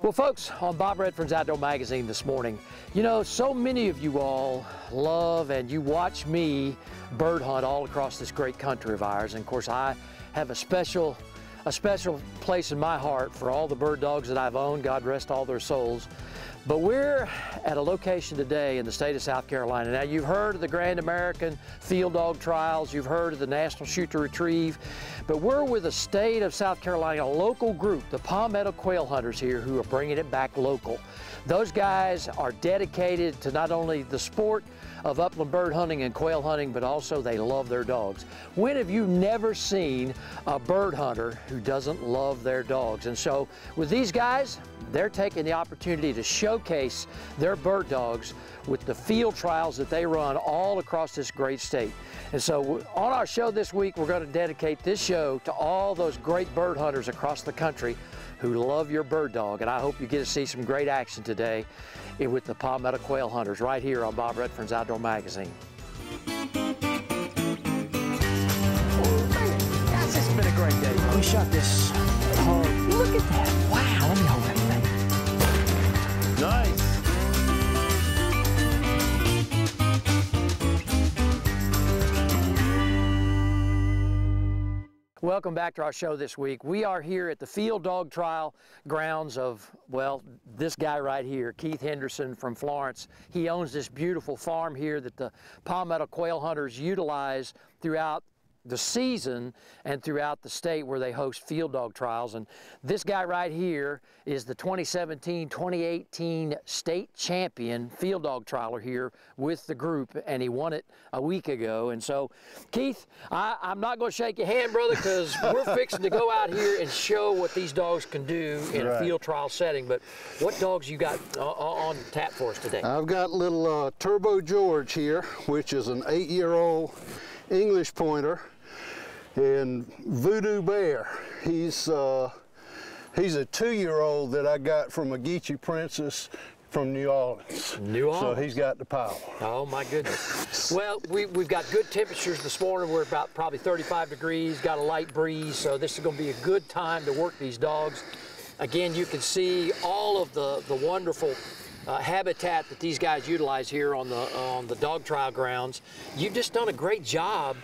Well, folks, on Bob Redfern's Outdoor Magazine this morning, you know, so many of you all love and you watch me bird hunt all across this great country of ours. And of course, I have a special place in my heart for all the bird dogs that I've owned. God rest all their souls. But we're at a location today in the state of South Carolina. Now, you've heard of the Grand American Field Dog Trials, you've heard of the National Shoot to Retrieve, but we're with the state of South Carolina, a local group, the Palmetto Quail Hunters here, who are bringing it back local. Those guys are dedicated to not only the sport of upland bird hunting and quail hunting, but also they love their dogs. When have you never seen a bird hunter who doesn't love their dogs? And so with these guys, they're taking the opportunity to showcase their bird dogs with the field trials that they run all across this great state. And so on our show this week, we're going to dedicate this show to all those great bird hunters across the country who love your bird dog. And I hope you get to see some great action today with the Palmetto Quail Hunters right here on Bob Redfern's Outdoor Magazine. Guys, it's been a great day. We shot this hog. Look at that. Wow, let me hold that thing. Nice. Welcome back to our show this week. We are here at the field dog trial grounds of, well, this guy right here, Keith Henderson from Florence. He owns this beautiful farm here that the Palmetto Quail Hunters utilize throughout the season and throughout the state where they host field dog trials. And this guy right here is the 2017-2018 state champion field dog trialer here with the group, and he won it a week ago. And so, Keith, I'm not going to shake your hand, brother, because we're fixing to go out here and show what these dogs can do in a field trial setting. But what dogs you got on tap for us today? I've got little Turbo George here, which is an 8-year-old English pointer, and Voodoo Bear. He's a 2-year-old that I got from a Geechee Princess from New Orleans. New Orleans. So he's got the power. Oh my goodness. Well, we've got good temperatures this morning. We're about probably 35 degrees, got a light breeze, so this is going to be a good time to work these dogs. Again, you can see all of the wonderful habitat that these guys utilize here on the dog trial grounds. You've just done a great job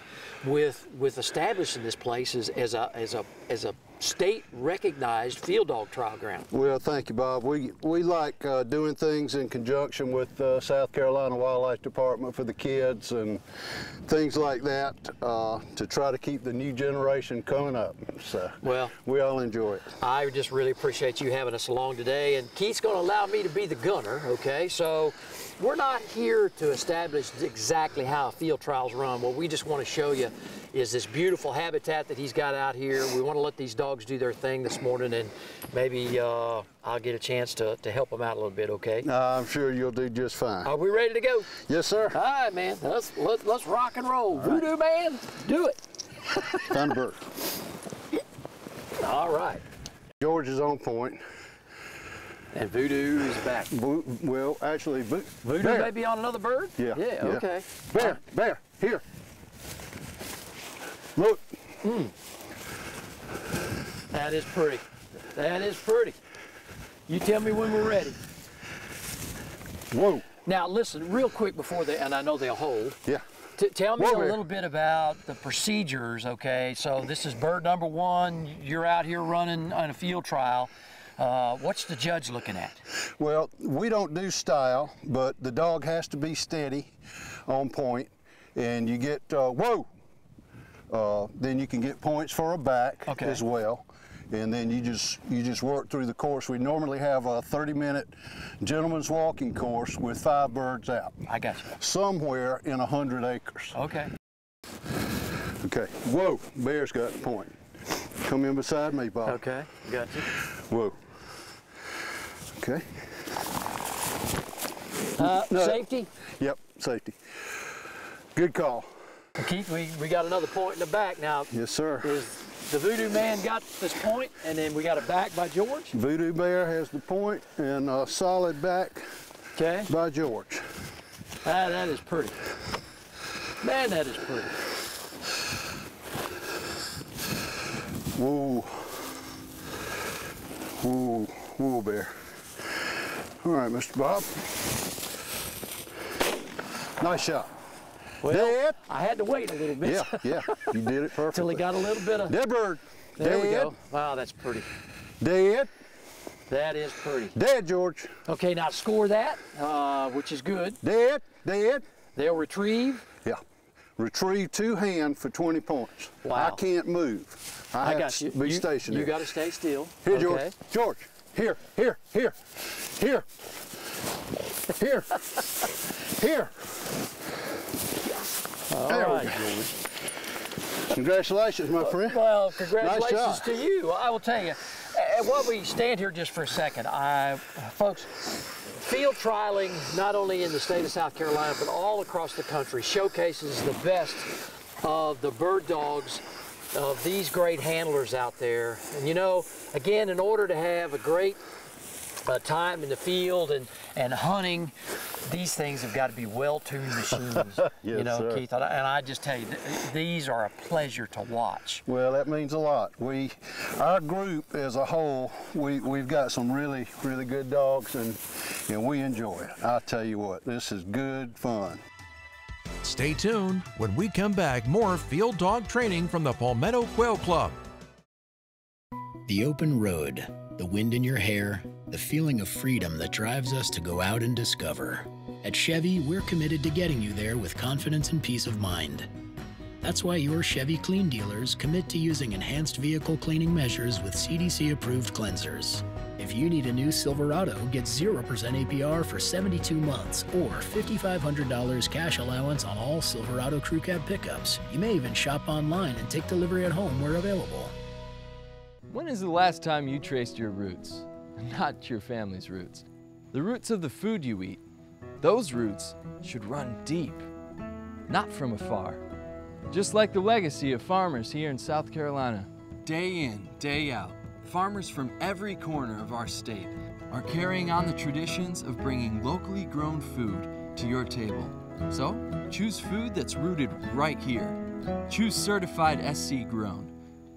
with establishing this place as a state recognized field dog trial ground. Well, thank you, Bob. We like doing things in conjunction with South Carolina Wildlife Department for the kids and things like that to try to keep the new generation coming up. So well, we all enjoy it. I just really appreciate you having us along today, and Keith's going to allow me to be the gunner. Okay, so we're not here to establish exactly how field trials run. What we just want to show you is this beautiful habitat that he's got out here. We want to let these dogs do their thing this morning, and maybe I'll get a chance to help them out a little bit, okay? I'm sure you'll do just fine. Are we ready to go? Yes, sir. All right, man. Let's rock and roll. Right. Voodoo Man, do it. Thunderbird. All right. George is on point. And Voodoo is back. Well, actually, Voodoo Bear. may be on another bird? Yeah. Yeah, okay. Bear, Bear, here. Look. That is pretty. That is pretty. You tell me when we're ready. Whoa. Now, listen, real quick before and I know they'll hold. Yeah. Tell me a little bit about the procedures, okay? So this is bird number 1. You're out here running on a field trial. What's the judge looking at? Well, we don't do style, but the dog has to be steady, on point, and you get, whoa! Then you can get points for a back as well. And then you just work through the course. We normally have a 30-minute gentleman's walking course with 5 birds out. I got you. Somewhere in 100 acres. Okay. Okay, whoa, Bear's got the point. Come in beside me, Bob. Okay, got you. Whoa. Okay. No. Safety? Yep, safety. Good call. Keith, we got another point in the back now. Yes, sir. Is the Voodoo Man got this point, and then we got a back by George? Voodoo Bear has the point and a solid back by George. That is pretty. Man, that is pretty. Whoa. Whoa, whoa, Bear. All right, Mr. Bob. Nice shot. Well, dead. I had to wait a little bit. Yeah, you did it perfectly. Till he got a little bit of... Dead bird. There dead. we go. Wow, that's pretty. Dead. That is pretty. Dead, George. Okay, now score that, which is good. Dead. Dead. They'll retrieve. Yeah. Retrieve 2 hand for 20 points. Wow. I can't move. I got have you. to be stationary. You got to stay still. Here, George. Okay. George. Here. Here. Here. Here. Here. Here. All there right, we go. George. Congratulations, my friend. Well, congratulations Nice to you. I will tell you, while we stand here just for a second, folks, field trialing, not only in the state of South Carolina, but all across the country, showcases the best of the bird dogs of these great handlers out there. And you know, again, in order to have a great time in the field and hunting, these things have got to be well-tuned machines. Yes, you know, sir. Keith, and I just tell you, these are a pleasure to watch. Well, that means a lot. Our group as a whole, we've got some really, really good dogs, and we enjoy it. I'll tell you what, this is good fun. Stay tuned. When we come back, more field dog training from the Palmetto Quail Club. The open road, the wind in your hair, the feeling of freedom that drives us to go out and discover. At Chevy, we're committed to getting you there with confidence and peace of mind. That's why your Chevy Clean dealers commit to using enhanced vehicle cleaning measures with CDC-approved cleansers. If you need a new Silverado, get 0% APR for 72 months or $5,500 cash allowance on all Silverado Crew Cab pickups. You may even shop online and take delivery at home where available. When is the last time you traced your roots? Not your family's roots. The roots of the food you eat. Those roots should run deep, not from afar. Just like the legacy of farmers here in South Carolina. Day in, day out, farmers from every corner of our state are carrying on the traditions of bringing locally grown food to your table. So, choose food that's rooted right here. Choose certified SC grown.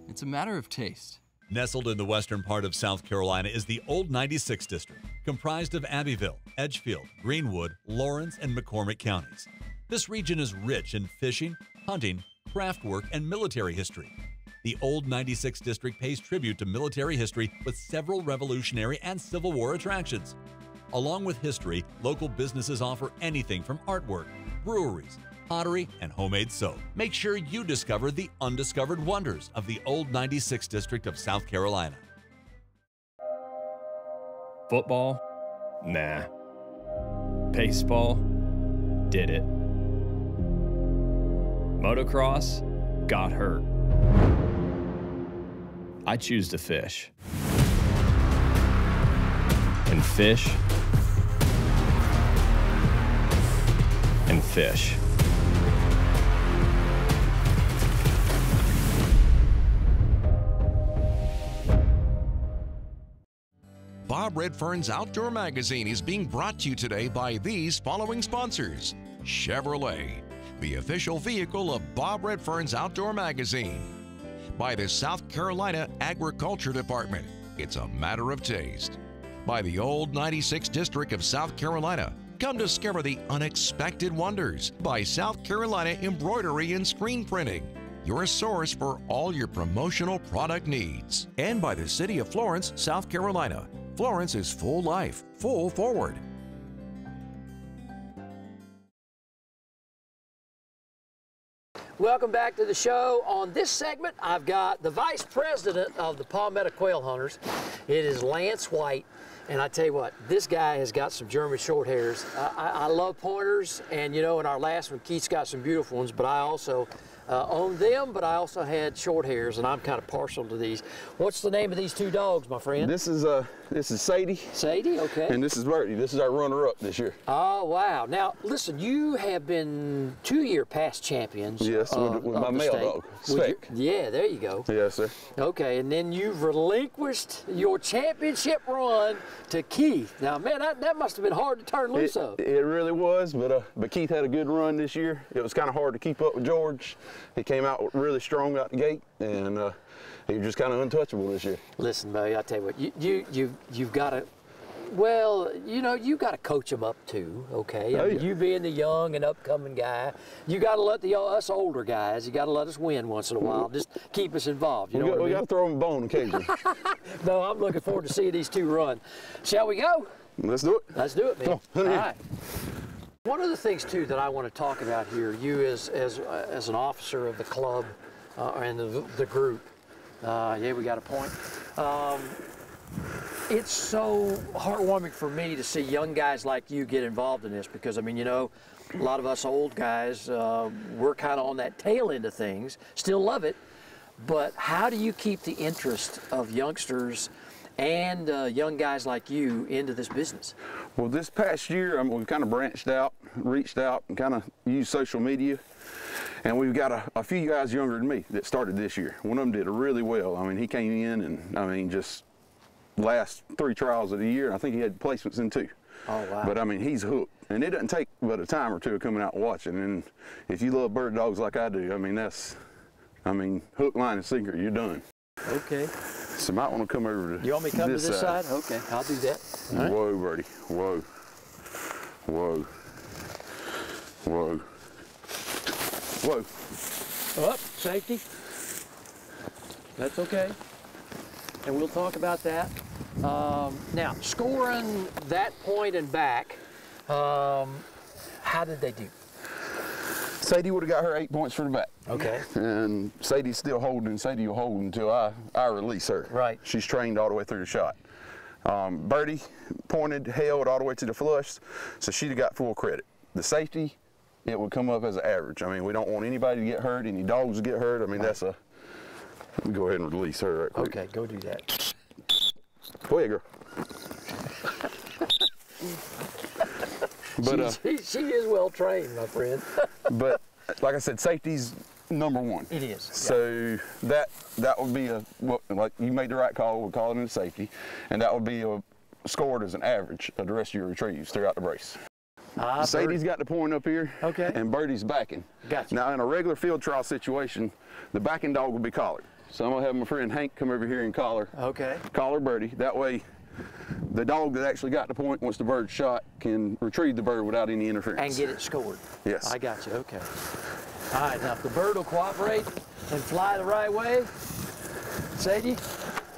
It's a matter of taste. Nestled in the western part of South Carolina is the Old 96 District, comprised of Abbeville, Edgefield, Greenwood, Lawrence, and McCormick counties. This region is rich in fishing, hunting, craft work, and military history. The Old 96 District pays tribute to military history with several Revolutionary and Civil War attractions. Along with history, local businesses offer anything from artwork, breweries, pottery, and homemade soap. Make sure you discover the undiscovered wonders of the Old 96 District of South Carolina. Football? Nah. Baseball? Did it. Motocross? Got hurt. I choose to fish. And fish. And fish. Bob Redfern's Outdoor Magazine is being brought to you today by these following sponsors. Chevrolet, the official vehicle of Bob Redfern's Outdoor Magazine. By the South Carolina Agriculture Department, it's a matter of taste. By the Old 96 District of South Carolina, come discover the unexpected wonders. By South Carolina Embroidery and Screen Printing, your source for all your promotional product needs. And by the City of Florence, South Carolina. Florence is full life, full forward. Welcome back to the show. On this segment, I've got the Vice President of the Palmetto Quail Hunters. It is Lance White. And I tell you what, this guy has got some German short hairs. I love pointers, and you know, in our last one, Keith's got some beautiful ones, but I also owned them, but I also had short hairs, and I'm kind of partial to these. What's the name of these two dogs, my friend? This is Sadie. Sadie, okay. And this is Bertie. This is our runner-up this year. Oh, wow. Now, listen, you have been 2-year past champions. Yes, with my male dog, Speck. Yeah, there you go. Yes, sir. Okay, and then you've relinquished your championship run to Keith. Now, man, that must have been hard to turn loose of. It really was, but Keith had a good run this year. It was kind of hard to keep up with George. He came out really strong out the gate, and he was just kind of untouchable this year. Listen, buddy, I tell you what, you've got to Well, you know, you got to coach them up too, okay? I mean, you being the young and upcoming guy, you got to let us older guys, you got to let us win once in a while. Just keep us involved. You know what I mean? We got to throw them a bone occasionally. No, I'm looking forward to seeing these two run. Shall we go? Let's do it. Let's do it, man. All right. One of the things too that I want to talk about here, you as an officer of the club and the group. Yeah, we got a point. It's so heartwarming for me to see young guys like you get involved in this because, I mean, you know, a lot of us old guys, we're kind of on that tail end of things, still love it, but how do you keep the interest of youngsters and young guys like you into this business? Well, this past year, we've kind of branched out, reached out, and kind of used social media. And we've got a few guys younger than me that started this year. One of them did really well. I mean, he came in and, I mean, just last 3 trials of the year, I think he had placements in 2. Oh, wow. But, I mean, he's hooked. And it doesn't take but a time or two of coming out and watching. And if you love bird dogs like I do, I mean, hook, line, and sinker, you're done. Okay. So might want to come over to You want me to come to this side? Okay, I'll do that. Right. Whoa, birdie. Whoa. Whoa. Whoa. Whoa. Up, safety. That's okay. And we'll talk about that. Now, scoring that point and back, how did they do? Sadie would have got her 8 points for the back. Okay. And Sadie's still holding. Sadie will hold until I release her. Right. She's trained all the way through the shot. Birdie pointed, held all the way to the flush, so she'd have got full credit. The safety, it would come up as an average. I mean, we don't want anybody to get hurt, any dogs to get hurt. I mean, that's a, let me go ahead and release her right quick. Okay, go do that. Go ahead, girl. But, she is well trained, my friend. But like I said, safety's #1. It is. So that would be like you made the right call. We'll call it a safety, and that would be scored as an average of the rest of your retrieves throughout the brace. Sadie's got the point up here, okay, and Birdie's backing. Gotcha. Now in a regular field trial situation, the backing dog will be collared. So I'm gonna have my friend Hank come over here and collar Birdie. That way, the dog that actually got the point once the bird's shot can retrieve the bird without any interference. And get it scored. Yes. I got you, okay. All right, now if the bird will cooperate and fly the right way, Sadie,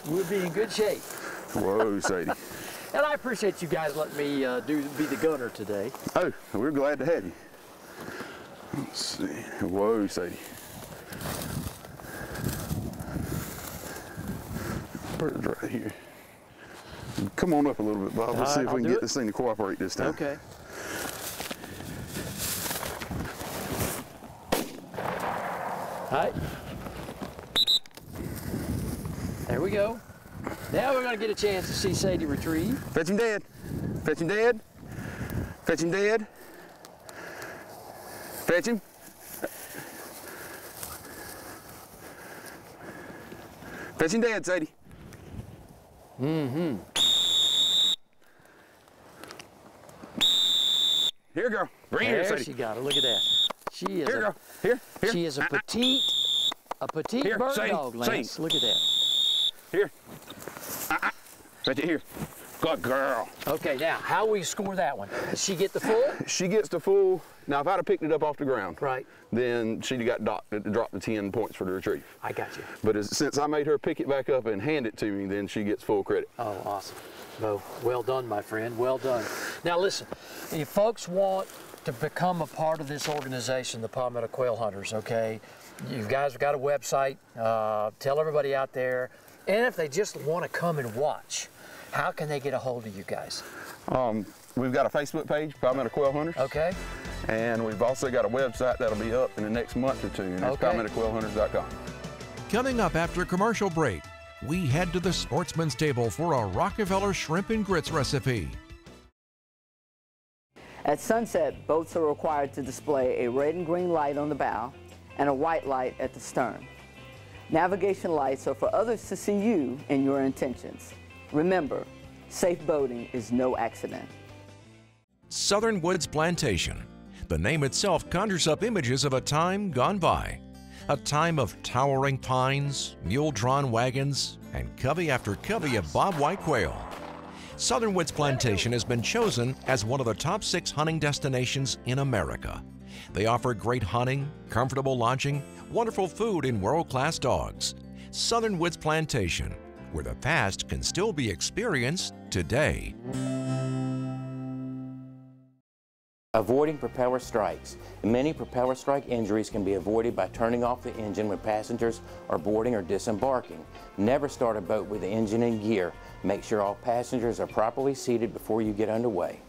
we'll be in good shape. Whoa, Sadie. And I appreciate you guys letting me be the gunner today. Oh, we're glad to have you. Let's see. Whoa, Sadie. Bird's right here. Come on up a little bit, Bob. Let's see if we can get this thing to cooperate this time. Okay. All right. There we go. Now we're going to get a chance to see Sadie retrieve. Fetch him dead. Fetch him dead. Fetch him dead. Fetch him. Fetch him dead, Sadie. Mm-hmm. Here, girl. Bring her here, Sadie. She got her. Look at that. She is here, girl. Here. She is a petite here, bird Sadie, dog, Lance. Sadie. Look at that. Here. Fetch it here. Good girl. Okay, now, how we score that one? Does she get the full? She gets the full. Now, if I'd have picked it up off the ground, right, then she'd have got dropped the 10 points for the retrieve. I got you. But since I made her pick it back up and hand it to me, then she gets full credit. Oh, awesome. Well done, my friend. Well done. Now, listen, if folks want to become a part of this organization, the Palmetto Quail Hunters, okay, you guys have got a website. Tell everybody out there. And if they just want to come and watch, how can they get a hold of you guys? We've got a Facebook page, Palmetto Quail Hunters. Okay. And we've also got a website that'll be up in the next month or two, and that's PalmettoQuailHunters.com. Coming up after a commercial break, we head to the Sportsman's Table for a Rockefeller shrimp and grits recipe. At sunset, boats are required to display a red and green light on the bow and a white light at the stern. Navigation lights are for others to see you and your intentions. Remember, safe boating is no accident. Southern Woods Plantation. The name itself conjures up images of a time gone by. A time of towering pines, mule-drawn wagons, and covey after covey of bobwhite quail. Southern Woods Plantation has been chosen as one of the top 6 hunting destinations in America. They offer great hunting, comfortable lodging, wonderful food, and world-class dogs. Southern Woods Plantation, where the past can still be experienced today. Avoiding propeller strikes. Many propeller strike injuries can be avoided by turning off the engine when passengers are boarding or disembarking. Never start a boat with the engine in gear. Make sure all passengers are properly seated before you get underway.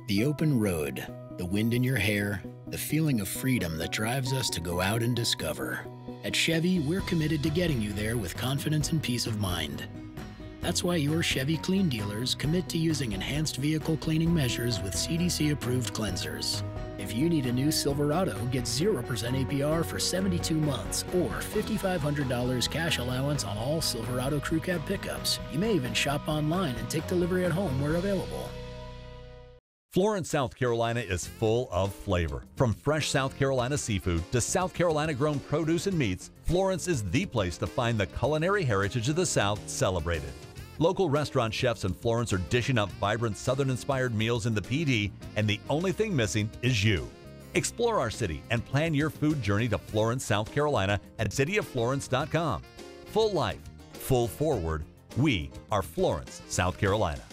The open road, the wind in your hair, the feeling of freedom that drives us to go out and discover. At Chevy, we're committed to getting you there with confidence and peace of mind. That's why your Chevy Clean dealers commit to using enhanced vehicle cleaning measures with CDC-approved cleansers. If you need a new Silverado, get 0% APR for 72 months or $5,500 cash allowance on all Silverado Crew Cab pickups. You may even shop online and take delivery at home where available. Florence, South Carolina is full of flavor. From fresh South Carolina seafood to South Carolina grown produce and meats, Florence is the place to find the culinary heritage of the South celebrated. Local restaurant chefs in Florence are dishing up vibrant Southern-inspired meals in the PD, and the only thing missing is you. Explore our city and plan your food journey to Florence, South Carolina at cityofflorence.com. Full life, full forward. We are Florence, South Carolina.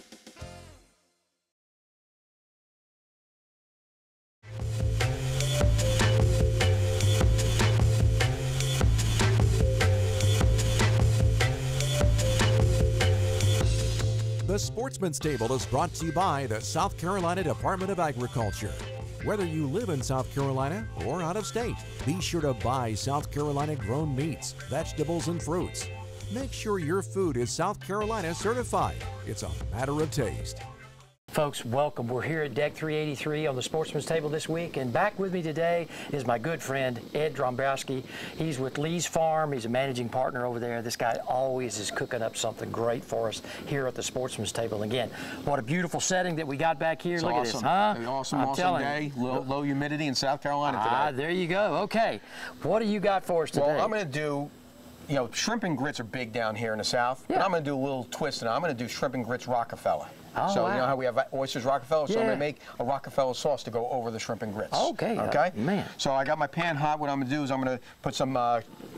The Sportsman's Table is brought to you by the South Carolina Department of Agriculture. Whether you live in South Carolina or out of state, be sure to buy South Carolina grown meats, vegetables, and fruits. Make sure your food is South Carolina certified. It's a matter of taste. Folks, welcome. We're here at Deck 383 on the Sportsman's Table this week, and back with me today is my good friend, Ed Drombrowski. He's with Lee's Farm. He's a managing partner over there. This guy always is cooking up something great for us here at the Sportsman's Table. Again, what a beautiful setting that we got back here. Look at this, huh? Awesome day. Low humidity in South Carolina today. There you go. Okay. What do you got for us today? Well, I'm going to do, you know, shrimp and grits are big down here in the South, but I'm going to do a little twist, and I'm going to do shrimp and grits Rockefeller. Oh, so wow. you know how we have oysters Rockefeller? So I'm going to make a Rockefeller sauce to go over the shrimp and grits. Okay. Okay? Man. So I got my pan hot. What I'm going to do is I'm going to put some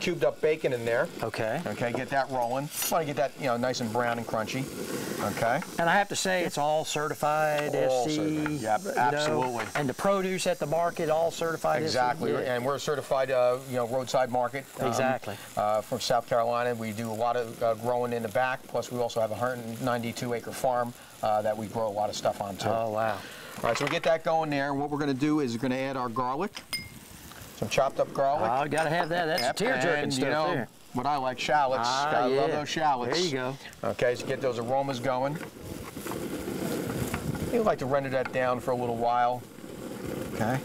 cubed up bacon in there. Okay. Okay, get that rolling. Want to get that, you know, nice and brown and crunchy. Okay. And I have to say, it's all certified, all SC. Certified. Yep, absolutely. Know, and the produce at the market, all certified. Exactly. SC. Yeah. And we're a certified, you know, roadside market. Exactly. From South Carolina. We do a lot of growing in the back. Plus, we also have a 192-acre farm that we grow a lot of stuff on too. Oh, wow. All right, so we get that going there. And what we're going to do is we're going to add our garlic, some chopped up garlic. Oh, got to have that. That's tear-jerking stuff, you know, there. What I like, shallots. Gotta love those shallots. There you go. Okay, so get those aromas going. You like to render that down for a little while. Okay.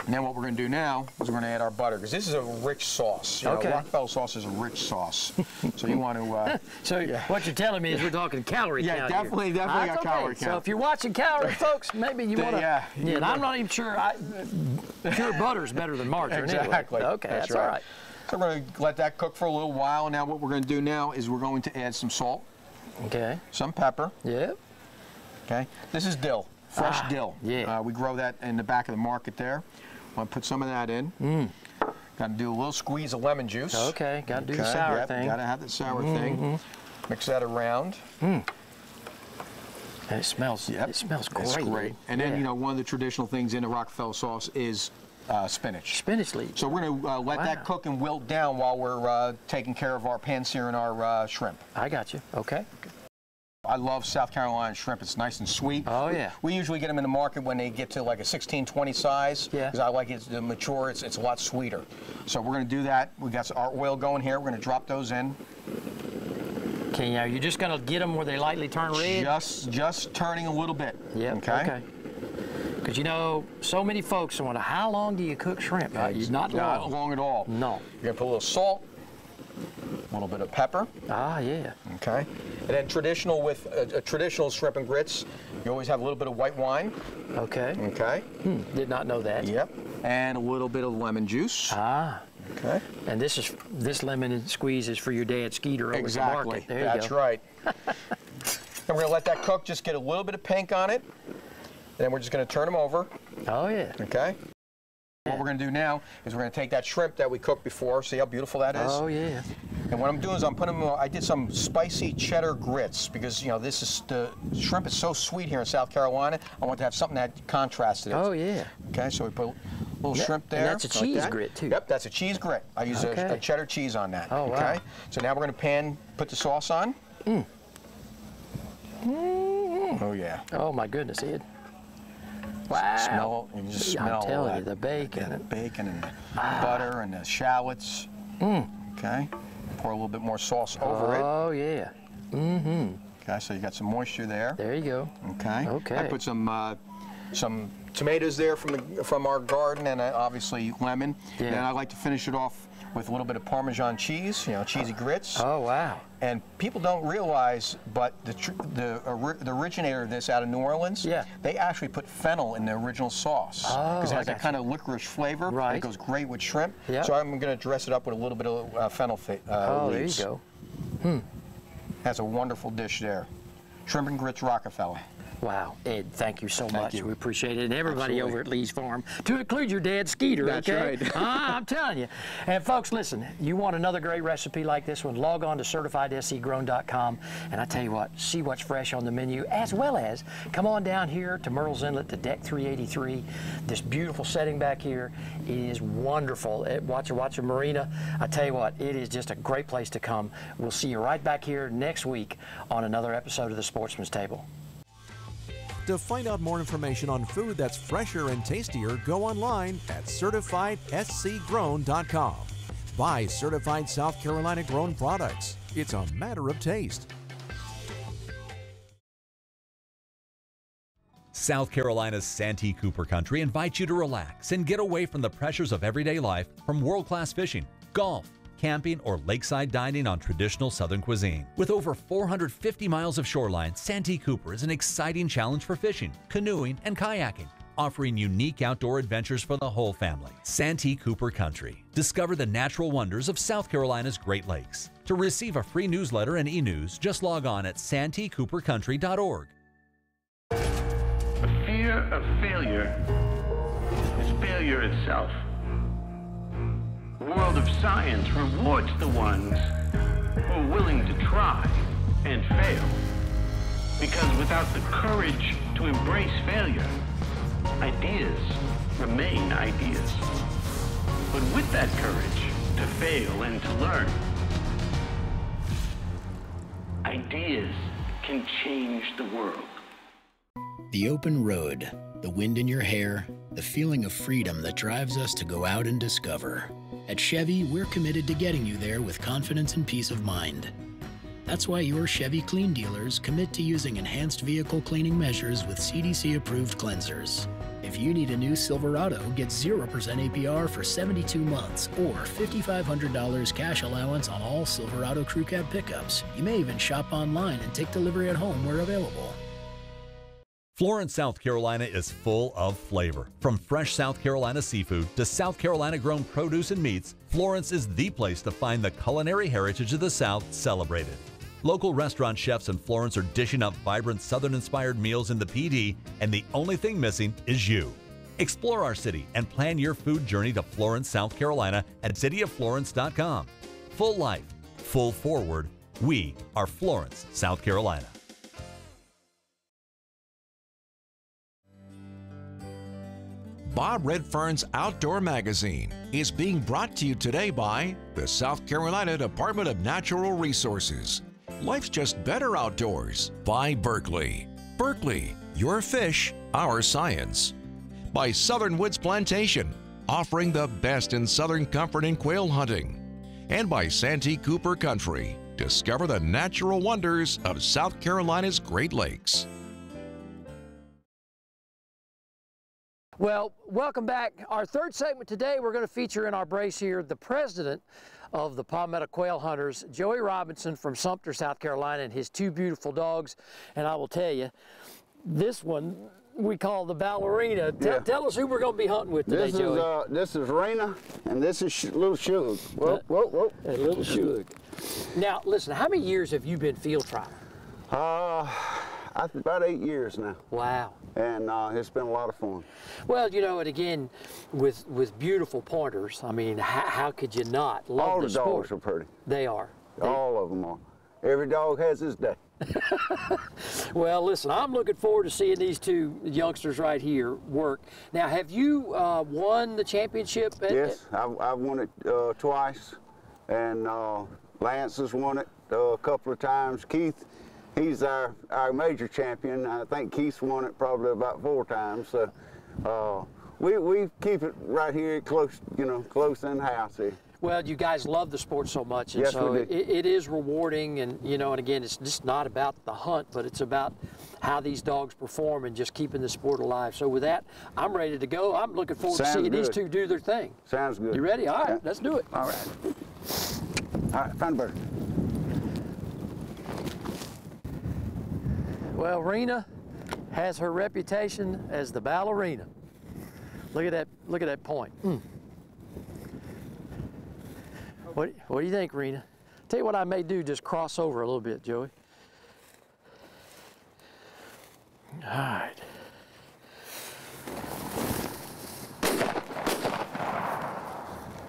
And then what we're going to do now is we're going to add our butter, because this is a rich sauce. You know, Rockefeller sauce is a rich sauce. So you want to... so what you're telling me is we're talking calorie count. Yeah, definitely got calorie count. So if you're watching calories, folks, maybe you want to... Yeah, and I'm not even sure... pure butter's better than margarine. Exactly. Anyway. Okay, that's all right. So we're going to let that cook for a little while. Now what we're going to do now is we're going to add some salt. Okay. Some pepper. Yep. Okay. This is dill. Fresh dill. Yeah. We grow that in the back of the market there. I'm going to put some of that in. Got to do a little squeeze of lemon juice. Okay, got to do the sour thing. Got to have the sour thing. Mix that around. And it smells. Yep. It smells great. It's great. And then you know, one of the traditional things in the Rockefeller sauce is spinach. Spinach leaves. So we're going to let that cook and wilt down while we're taking care of our pan-searing our shrimp. I got you. Okay. I love South Carolina shrimp. It's nice and sweet. Oh, yeah. We usually get them in the market when they get to like a 16-20 size. Yeah. Because I like it to mature. It's a lot sweeter. So we're going to do that. We got our oil going here. We're going to drop those in. Okay, now you're just going to get them where they lightly turn red? Just turning a little bit. Yep. Okay. Because, you know, so many folks wonder, how long do you cook shrimp? Not long. Not long at all. No. You're going to put a little salt, a little bit of pepper. Ah, yeah. Okay. And then traditional with traditional shrimp and grits, you always have a little bit of white wine. Okay. Okay. Did not know that. Yep. And a little bit of lemon juice. Ah. Okay. And this lemon squeeze is for your dad Skeeter over at the market. There you go. That's right. And we're going to let that cook, just get a little bit of pink on it. Then we're just going to turn them over. Oh, yeah. Okay. What we're going to do now is we're going to take that shrimp that we cooked before. See how beautiful that is? Oh, yeah. And what I'm doing is I'm putting them, I did some spicy cheddar grits because, you know, this is, the shrimp is so sweet here in South Carolina. I want to have something that contrasted it. Oh, yeah. Okay, so we put a little shrimp there. And that's a cheese grit, too. Yep, that's a cheese grit. I use a cheddar cheese on that. Oh, wow. Okay, so now we're going to put the sauce on. Oh, yeah. Oh, my goodness, Ed. Wow. You just smell I'm telling that. you, the bacon. Yeah, the bacon and the butter and the shallots. Okay. Pour a little bit more sauce over it. Oh, yeah. Okay, so you got some moisture there. There you go. Okay. Okay. I put some tomatoes there from our garden and obviously lemon. Yeah. And I like to finish it off with a little bit of Parmesan cheese, you know, cheesy grits. Oh, wow. And people don't realize, but the originator of this out of New Orleans, they actually put fennel in the original sauce because it has that kind of licorice flavor. Right. It goes great with shrimp. Yep. So I'm going to dress it up with a little bit of fennel leaves. There you go. That's a wonderful dish there. Shrimp and grits Rockefeller. Wow, Ed, thank you so much. You. We appreciate it. And everybody over at Lee's Farm, to include your dad, Skeeter, That's okay? right. I'm telling you. And folks, listen, you want another great recipe like this one, log on to CertifiedSCGrown.com, and I tell you what, see what's fresh on the menu, as well as come on down here to Myrtle's Inlet to Deck 383. This beautiful setting back here is wonderful at Watcher Marina. I tell you what, it is just a great place to come. We'll see you right back here next week on another episode of The Sportsman's Table. To find out more information on food that's fresher and tastier, go online at CertifiedSCGrown.com. Buy certified South Carolina grown products. It's a matter of taste. South Carolina's Santee Cooper Country invites you to relax and get away from the pressures of everyday life from world-class fishing, golf, camping, or lakeside dining on traditional Southern cuisine. With over 450 miles of shoreline, Santee Cooper is an exciting challenge for fishing, canoeing, and kayaking, offering unique outdoor adventures for the whole family. Santee Cooper Country. Discover the natural wonders of South Carolina's Great Lakes. To receive a free newsletter and e-news, just log on at santeecoopercountry.org. The fear of failure is failure itself. The world of science rewards the ones who are willing to try and fail. Because without the courage to embrace failure, ideas remain ideas. But with that courage to fail and to learn, ideas can change the world. The open road, the wind in your hair, the feeling of freedom that drives us to go out and discover. At Chevy, we're committed to getting you there with confidence and peace of mind. That's why your Chevy Clean dealers commit to using enhanced vehicle cleaning measures with CDC-approved cleansers. If you need a new Silverado, get 0% APR for 72 months or $5,500 cash allowance on all Silverado Crew Cab pickups. You may even shop online and take delivery at home where available. Florence, South Carolina is full of flavor. From fresh South Carolina seafood to South Carolina grown produce and meats, Florence is the place to find the culinary heritage of the South celebrated. Local restaurant chefs in Florence are dishing up vibrant Southern-inspired meals in the PD, and the only thing missing is you. Explore our city and plan your food journey to Florence, South Carolina at cityoflorence.com. Full life, full forward. We are Florence, South Carolina. Bob Redfern's Outdoor Magazine is being brought to you today by the South Carolina Department of Natural Resources. Life's just better outdoors. By Berkeley. Berkeley, your fish, our science. By Southern Woods Plantation, offering the best in southern comfort in quail hunting. And by Santee Cooper Country. Discover the natural wonders of South Carolina's Great Lakes. Well, welcome back. Our third segment today, we're going to feature in our brace here the president of the Palmetto Quail Hunters, Joey Robinson from Sumter, South Carolina, and his two beautiful dogs. And I will tell you, this one, we call the ballerina. Tell us who we're going to be hunting with today, Joey. This is Rena, and this is Little Shug. Whoa, whoa, whoa. And Little Shug. Now, listen, how many years have you been field trialing? About 8 years now. Wow. And it's been a lot of fun. Well, you know, and again, with beautiful pointers, I mean, how could you not love all the sport? All the dogs are pretty. They are. All of them are. Every dog has his day. Well, listen, I'm looking forward to seeing these two youngsters right here work. Now, have you won the championship? Yes, I've won it twice, and Lance has won it a couple of times. Keith, he's our major champion. I think Keith's won it probably about 4 times. So we keep it right here close, you know, close in the house here. Well, you guys love the sport so much, and yes, so we do. It is rewarding, and you know, and again, it's just not about the hunt, but it's about how these dogs perform and just keeping the sport alive. So with that, I'm ready to go. I'm looking forward to seeing these two do their thing. Sounds good. You ready? All right, let's do it. All right. All right, find a bird. Well, Rena has her reputation as the ballerina. Look at that! Look at that point. What do you think, Rena? Tell you what I may do, just cross over a little bit, Joey. All right.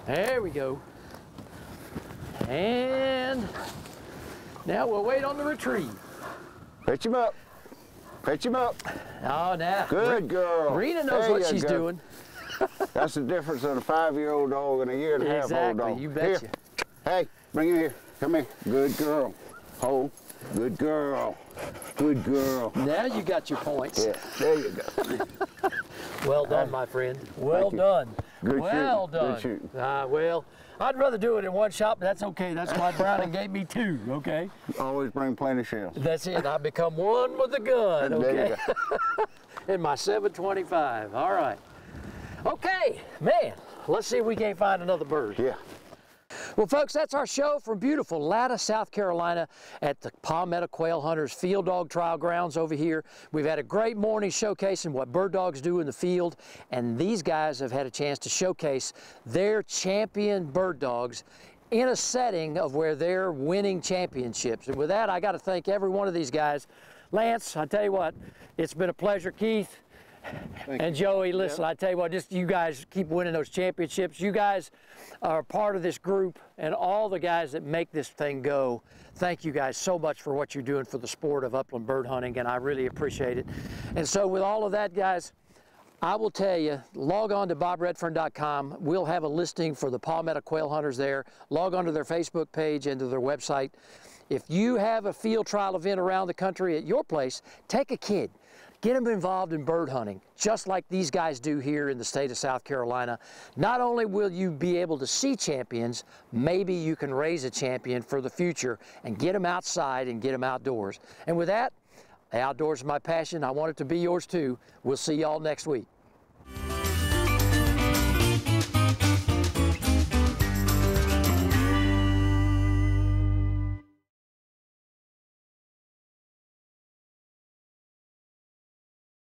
There we go. And now we'll wait on the retrieve. Pitch him up. Pitch him up. Oh, now. Good girl. Rena knows what she's doing. That's the difference of a 5-year-old dog and a 1.5-year-old dog. You betcha. Here. Hey, bring him here. Come here. Good girl. Hold. Good girl. Good girl. Now you got your points. Yeah, there you go. Well done, my friend. Well done. Good well shooting. done. Good shooting. Well, I'd rather do it in one shot, but that's okay. That's why Browning gave me 2, okay? Always bring plenty of shells. That's it. I become one with the gun, okay? There you go. In my 725. All right. Okay, man, let's see if we can't find another bird. Yeah. Well, folks, that's our show from beautiful Latta, South Carolina at the Palmetto Quail Hunters Field Dog Trial Grounds over here. We've had a great morning showcasing what bird dogs do in the field, and these guys have had a chance to showcase their champion bird dogs in a setting of where they're winning championships. And with that, I got to thank every one of these guys. Lance, I tell you what, it's been a pleasure. Keith, and Joey, listen, I tell you what, just you guys keep winning those championships. You guys are part of this group, and all the guys that make this thing go, thank you guys so much for what you're doing for the sport of upland bird hunting, and I really appreciate it. And so with all of that, guys, I will tell you, log on to bobredfern.com. We'll have a listing for the Palmetto Quail Hunters there. Log on to their Facebook page and to their website. If you have a field trial event around the country at your place, take a kid. Get them involved in bird hunting, just like these guys do here in the state of South Carolina. Not only will you be able to see champions, maybe you can raise a champion for the future and get them outside and get them outdoors. And with that, the outdoors is my passion. I want it to be yours too. We'll see y'all next week.